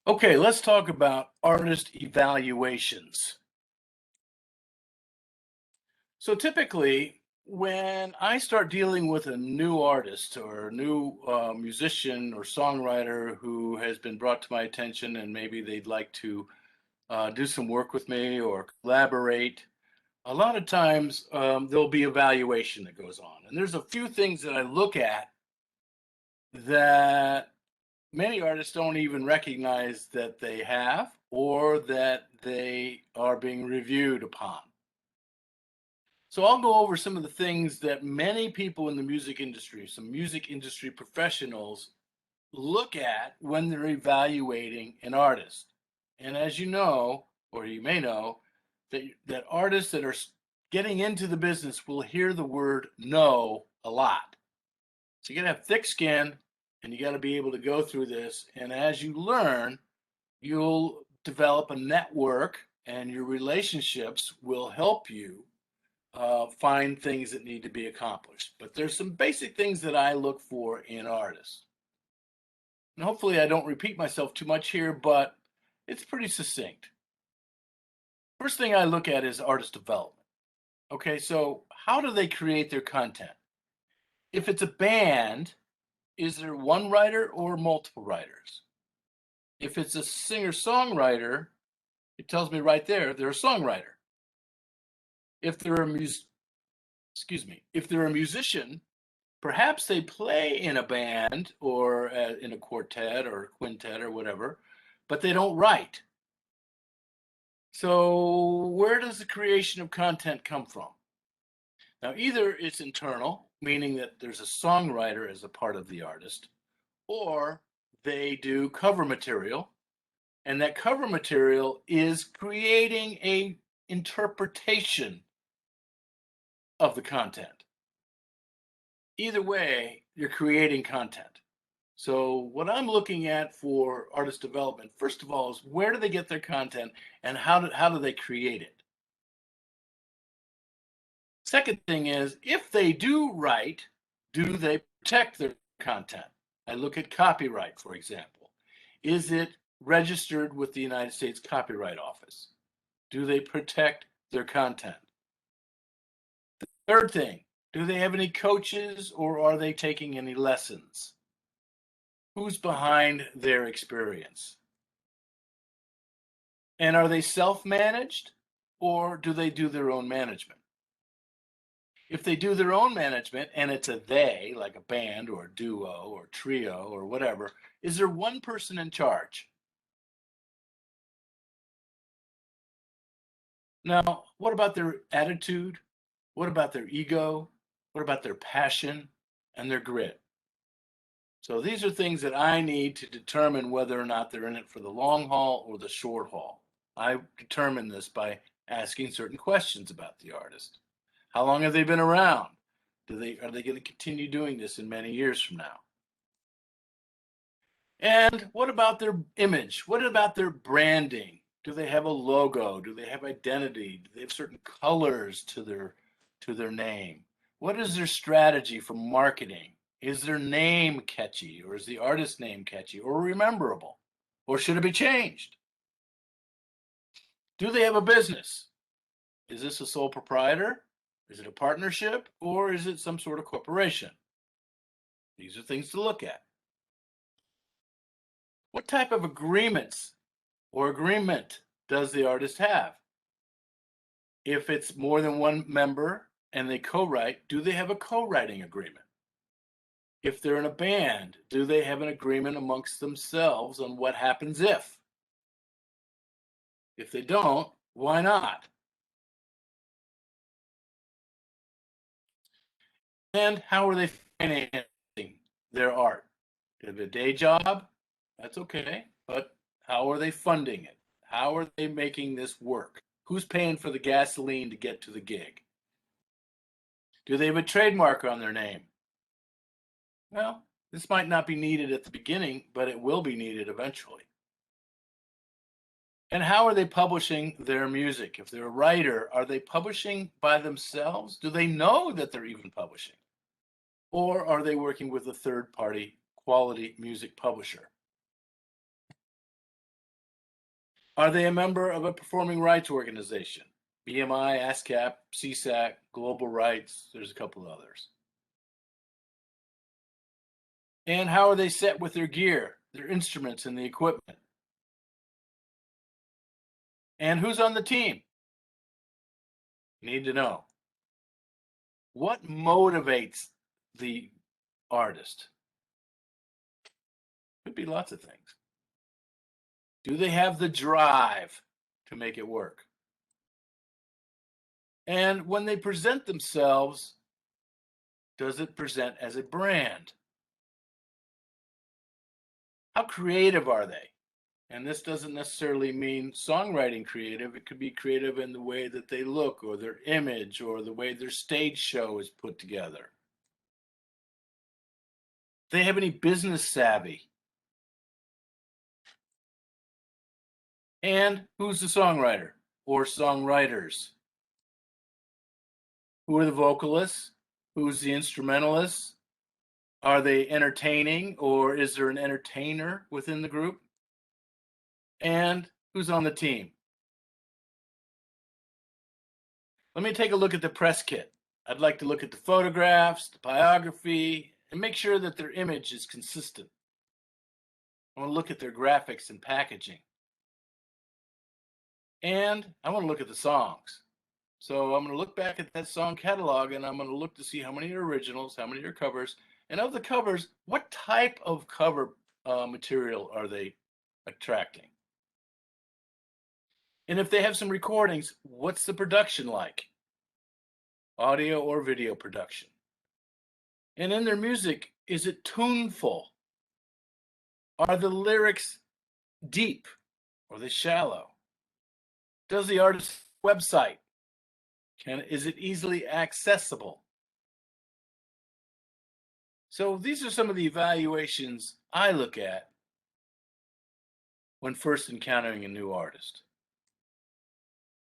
Okay, let's talk about artist evaluations. So typically, when I start dealing with a new artist or a new musician or songwriter who has been brought to my attention and maybe they'd like to do some work with me or collaborate, a lot of times there'll be evaluation that goes on. And there's a few things that I look at that many artists don't even recognize that they have or that they are being reviewed upon. So I'll go over some of the things that many people in the music industry, some music industry professionals, look at when they're evaluating an artist. And as you know, or you may know, that artists that are getting into the business will hear the word no a lot. So you got to have thick skin and you got to be able to go through this. And as you learn, you'll develop a network and your relationships will help you find things that need to be accomplished. But there's some basic things that I look for in artists. And hopefully I don't repeat myself too much here, but it's pretty succinct. First thing I look at is artist development. Okay, so how do they create their content? If it's a band, is there one writer or multiple writers? If it's a singer-songwriter, it tells me right there they're a songwriter. If they're a if they're a musician, perhaps they play in a band or in a quartet or quintet or whatever, but they don't write. So where does the creation of content come from? Now, either it's internal, meaning that there's a songwriter as a part of the artist, or they do cover material, and that cover material is creating a interpretation of the content. Either way, you're creating content. So what I'm looking at for artist development, first of all, is where do they get their content and how do they create it? Second thing is, if they do write, do they protect their content? I look at copyright, for example. Is it registered with the United States Copyright Office? Do they protect their content? Third thing, do they have any coaches or are they taking any lessons? Who's behind their experience? And are they self-managed or do they do their own management? If they do their own management and it's a they, like a band or a duo or trio or whatever, is there one person in charge? Now, what about their attitude? What about their ego? What about their passion and their grit? So these are things that I need to determine whether or not they're in it for the long haul or the short haul. I determine this by asking certain questions about the artist. How long have they been around? Are they going to continue doing this in many years from now? And what about their image? What about their branding? Do they have a logo? Do they have identity? Do they have certain colors to their name? What is their strategy for marketing? Is their name catchy or is the artist name catchy or rememberable? Or should it be changed? Do they have a business? Is this a sole proprietor? Is it a partnership or is it some sort of corporation? These are things to look at. What type of agreements or agreement does the artist have? If it's more than one member and they co-write, do they have a co-writing agreement? If they're in a band, do they have an agreement amongst themselves on what happens if? If they don't, why not? And how are they financing their art? They have a day job? That's okay, but how are they funding it? How are they making this work? Who's paying for the gasoline to get to the gig? Do they have a trademark on their name? Well, this might not be needed at the beginning, but it will be needed eventually. And how are they publishing their music? If they're a writer, are they publishing by themselves? Do they know that they're even publishing? Or are they working with a third party quality music publisher? Are they a member of a performing rights organization? BMI, ASCAP, CSAC, Global Rights, there's a couple of others. And how are they set with their gear, their instruments, and the equipment? And who's on the team? You need to know. What motivates the artist? Could be lots of things. Do they have the drive to make it work? And when they present themselves, does it present as a brand? How creative are they? And this doesn't necessarily mean songwriting creative. It could be creative in the way that they look, or their image, or the way their stage show is put together. Do they have any business savvy? And who's the songwriter or songwriters? Who are the vocalists? Who's the instrumentalist? Are they entertaining, or is there an entertainer within the group? And who's on the team? Let me take a look at the press kit. I'd like to look at the photographs, the biography, and make sure that their image is consistent. I want to look at their graphics and packaging. And I want to look at the songs. So I'm going to look back at that song catalog, and I'm going to look to see how many are originals, how many are covers, and of the covers, what type of cover material are they attracting? And if they have some recordings, what's the production like? Audio or video production? And in their music, is it tuneful? Are the lyrics deep or are they shallow? Does the artist's website, is it easily accessible? So these are some of the evaluations I look at when first encountering a new artist.